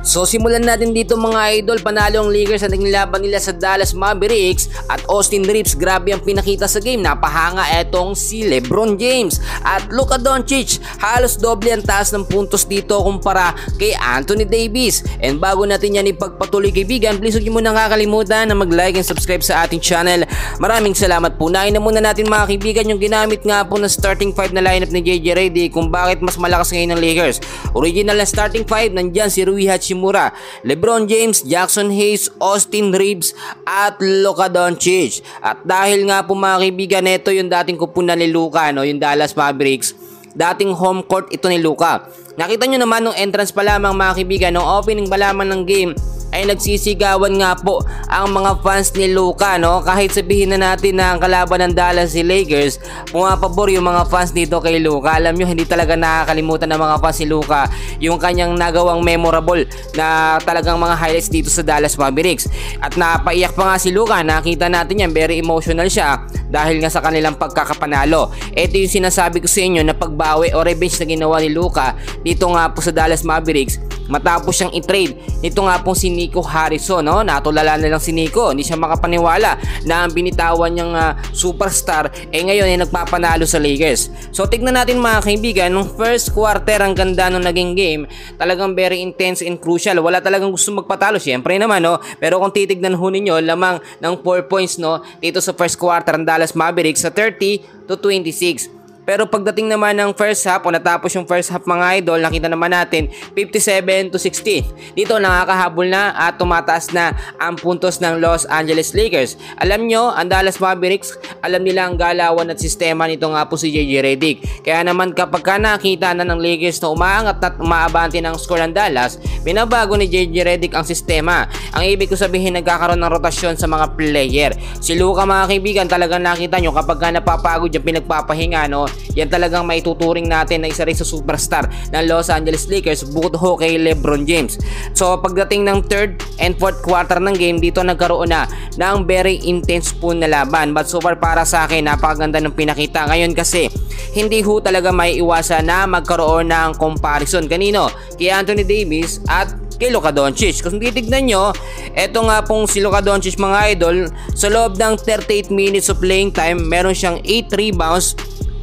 So simulan natin dito mga idol, panalo ang Lakers sa naging laban nila sa Dallas Mavericks at Austin Reeves. Grabe ang pinakita sa game, napahanga etong si LeBron James at Luka Doncic. Halos doble ang taas ng puntos dito kumpara kay Anthony Davis. And bago natin yan ipagpatuloy kaibigan, please huwag niyo muna kakalimutan na mag-like and subscribe sa ating channel. Maraming salamat po. Nain na muna natin mga kaibigan yung ginamit nga po ng starting 5 na lineup ni JJ Redick kung bakit mas malakas ngayon ng Lakers. Original na starting 5, nandyan si Rui Hachimura, LeBron James, Jackson Hayes, Austin Reeves at Luka Doncic. At dahil nga po mga kaibigan, ito yung dating kupunan ni Luka, no, yung Dallas Mavericks. Dating home court ito ni Luka. Nakita nyo naman nung entrance pa lamang mga kaibigan, nung opening pa lamang ng game ay nagsisigawan nga po ang mga fans ni Luka, no? Kahit sabihin na natin na ang kalaban ng Dallas si Lakers, pumapabor yung mga fans dito kay Luka. Alam nyo, hindi talaga nakakalimutan ng mga fans ni Luka yung kanyang nagawang memorable na talagang mga highlights dito sa Dallas Mavericks. At napaiyak pa nga si Luka, nakita natin yan, very emotional siya dahil nga sa kanilang pagkakapanalo. Ito yung sinasabi ko sa inyo na pagbawi o revenge na ginawa ni Luka dito nga po sa Dallas Mavericks matapos siyang i-trade nito nga pong si Nico Harrison, no? Natulala na lang si Nico, hindi siya makapaniwala na ang binitawan niyang superstar ngayon ay nagpapanalo sa Lakers. So tignan natin mga kaibigan, nung first quarter ang ganda nung naging game, talagang very intense and crucial. Wala talagang gusto magpatalo, syempre naman, no? Pero kung titignan ho ninyo, lamang ng 4 points, no, dito sa first quarter ang Dallas Mavericks sa 30-26. Pero pagdating naman ng first half o natapos yung first half mga idol, nakita naman natin 57-60. Dito nakakahabol na at tumataas na ang puntos ng Los Angeles Lakers. Alam nyo, ang Dallas Mavericks, alam nila ang galawan at sistema nito nga po si JJ Redick. Kaya naman kapag nakita na ng Lakers na umaangat at umaabante ng score ng Dallas, binabago ni JJ Redick ang sistema. Ang ibig ko sabihin, nagkakaroon ng rotasyon sa mga player. Si Luka mga kaibigan, talagang nakita nyo kapag napapagod yung pinagpapahinga, no, yan talagang maituturing natin na isa rin sa superstar ng Los Angeles Lakers bukod ho kay LeBron James. So pagdating ng third and fourth quarter ng game, dito nagkaroon na ng very intense po na laban. But so far para sa akin, napakaganda ng pinakita ngayon kasi hindi ho talaga may iwasan na magkaroon ng comparison. Kanino? Kay Anthony Davis at kay Luka Doncic. Kung titignan nyo, eto nga pong si Luka Doncic mga idol, sa loob ng 38 minutes of playing time, meron siyang 8 rebounds,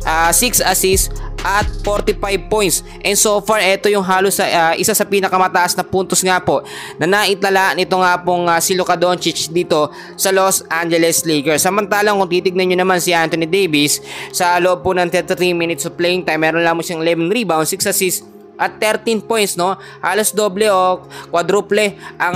6 assists at 45 points. And so far, ito yung halos isa sa pinakamataas na puntos nga po na naitala nito nga pong si Luka Doncic dito sa Los Angeles Lakers. Samantalang kung titignan nyo naman si Anthony Davis, sa loob po ng 33 minutes of playing time, meron lamang siyang 11 rebounds, 6 assists at 13 points, no? Halos doble o quadruple ang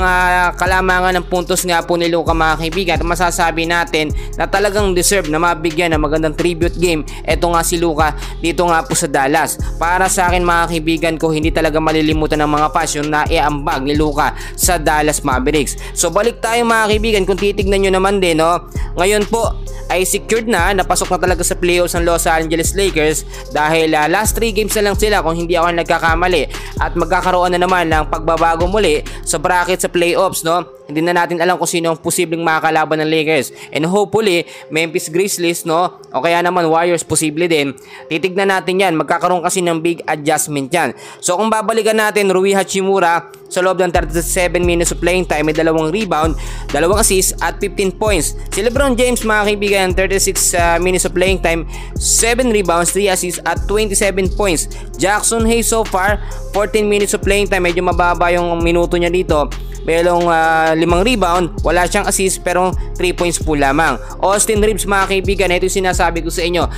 kalamangan ng puntos nga po ni Luka mga kaibigan. At masasabi natin na talagang deserve na mabigyan ng magandang tribute game eto nga si Luka dito nga po sa Dallas. Para sa akin mga kaibigan ko, hindi talaga malilimutan ng mga fans yung naiambag ni Luka sa Dallas Mavericks. So balik tayo mga kaibigan, kung titignan nyo naman din, no, ngayon po ay secured na, napasok na talaga sa playoffs ng Los Angeles Lakers dahil last 3 games na lang sila kung hindi ako nagkakamali, at magkakaroon na naman ng pagbabago muli sa bracket sa playoffs, no? Hindi na natin alam kung sino ang posibleng makakalaban ng Lakers, and hopefully Memphis Grizzlies, no, o kaya naman Warriors posible din. Titignan natin yan, magkakaroon kasi ng big adjustment yan. So kung babalikan natin, Rui Hachimura sa loob ng 37 minutes of playing time may 2 rebound, 2 assists at 15 points. Si LeBron James mga kaibigan, 36 minutes of playing time, 7 rebounds, 3 assists at 27 points. Jackson Hayes so far 14 minutes of playing time, medyo mababa yung minuto niya dito. Merong 5 rebound, wala siyang assist pero 3 points po lamang. Austin Reeves mga kaibigan, ito yung sinasabi ko sa inyo,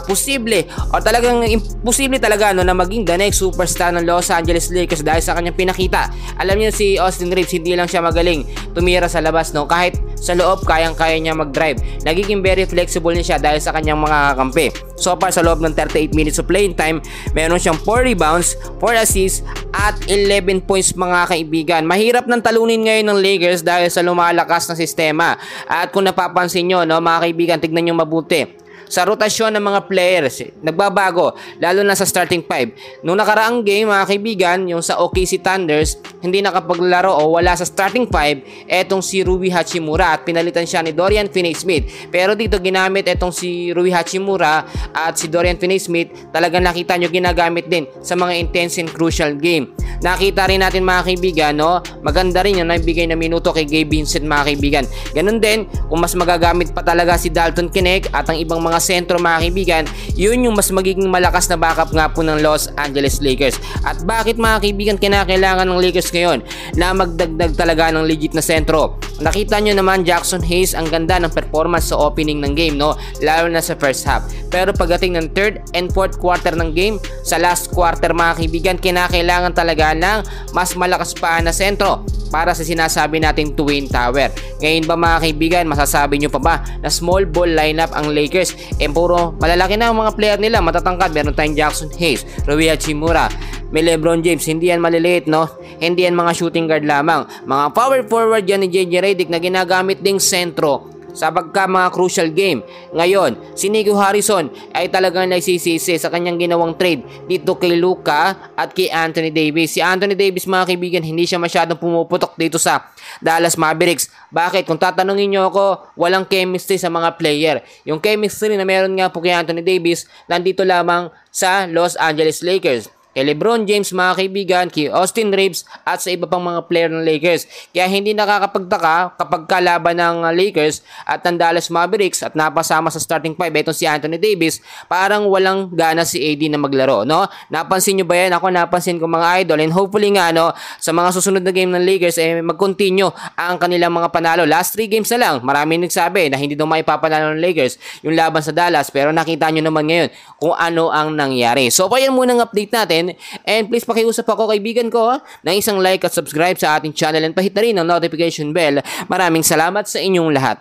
posible o talagang imposible talaga, no, na maging the next superstar ng Los Angeles Lakers dahil sa kanyang pinakita. Alam niyo si Austin Reeves, hindi lang siya magaling tumira sa labas, no, kahit sa loob kayang-kaya niya mag-drive. Nagiging very flexible niya siya dahil sa kanyang mga kakampi. So far sa loob ng 38 minutes of playing time, meron siyang 4 rebounds, 4 assists at 11 points mga kaibigan. Mahirap nang talunin ngayon ng Lakers dahil sa lumalakas na sistema. At kung napapansin nyo, no, mga kaibigan, tignan nyo mabuti. sa rotasyon ng mga players. Nagbabago, lalo na sa starting 5. Nung nakaraang game mga kaibigan, yung sa OKC Thunders, hindi nakapaglaro o wala sa starting 5 etong si Rui Hachimura at pinalitan siya ni Dorian Finney-Smith. Pero dito ginamit etong si Rui Hachimura at si Dorian Finney-Smith, talagang nakita nyo ginagamit din sa mga intense and crucial game. Nakita rin natin mga kaibigan, no? Maganda rin yung naibigay na minuto kay Gabe Vincent mga kaibigan. Ganun din, kung mas magagamit pa talaga si Dalton Knecht at ang ibang mga sentro mga kaibigan, yun yung mas magiging malakas na backup nga po ng Los Angeles Lakers. At bakit mga kaibigan kinakailangan ng Lakers ngayon na magdagdag talaga ng legit na sentro? Nakita nyo naman Jackson Hayes, ang ganda ng performance sa opening ng game, no? Lalo na sa first half. Pero pagdating ng third and fourth quarter ng game, sa last quarter mga kaibigan, kinakailangan talaga ng mas malakas pa na sentro para sa sinasabi nating Twin Tower. Ngayon ba mga kaibigan, masasabi nyo pa ba na small ball lineup ang Lakers? Puro malalaki na ang mga player nila, matatangkad. Meron tayong Jackson Hayes, Rui Hachimura, may LeBron James, hindi yan maliliit, no? Hindi yan mga shooting guard lamang. Mga power forward yan ni JJ Redick na ginagamit ding sentro sa pagka mga crucial game. Ngayon, si Nico Harrison ay talagang nagsisisi sa kanyang ginawang trade dito kay Luka at kay Anthony Davis. Si Anthony Davis mga kaibigan, hindi siya masyadong pumuputok dito sa Dallas Mavericks. Bakit? Kung tatanungin nyo ako, walang chemistry sa mga player. Yung chemistry na meron nga po kay Anthony Davis, nandito lamang sa Los Angeles Lakers. Kay LeBron James mga kaibigan, kay Austin Reeves at sa iba pang mga player ng Lakers. Kaya hindi nakakapagtaka kapag kalaban ng Lakers at ng Dallas Mavericks at napasama sa starting 5 itong si Anthony Davis, parang walang gana si AD na maglaro, no? Napansin nyo ba yan? Ako napansin ko mga idol, and hopefully nga no, sa mga susunod na game ng Lakers mag-continue ang kanilang mga panalo. Last 3 games na lang, maraming nagsabi na hindi daw maipapanalo ng Lakers yung laban sa Dallas, pero nakita nyo naman ngayon kung ano ang nangyari. So pa yan muna ang update natin. And please pakiusap ako kaibigan ko ng isang like at subscribe sa ating channel and pahit na rin ang notification bell. Maraming salamat sa inyong lahat.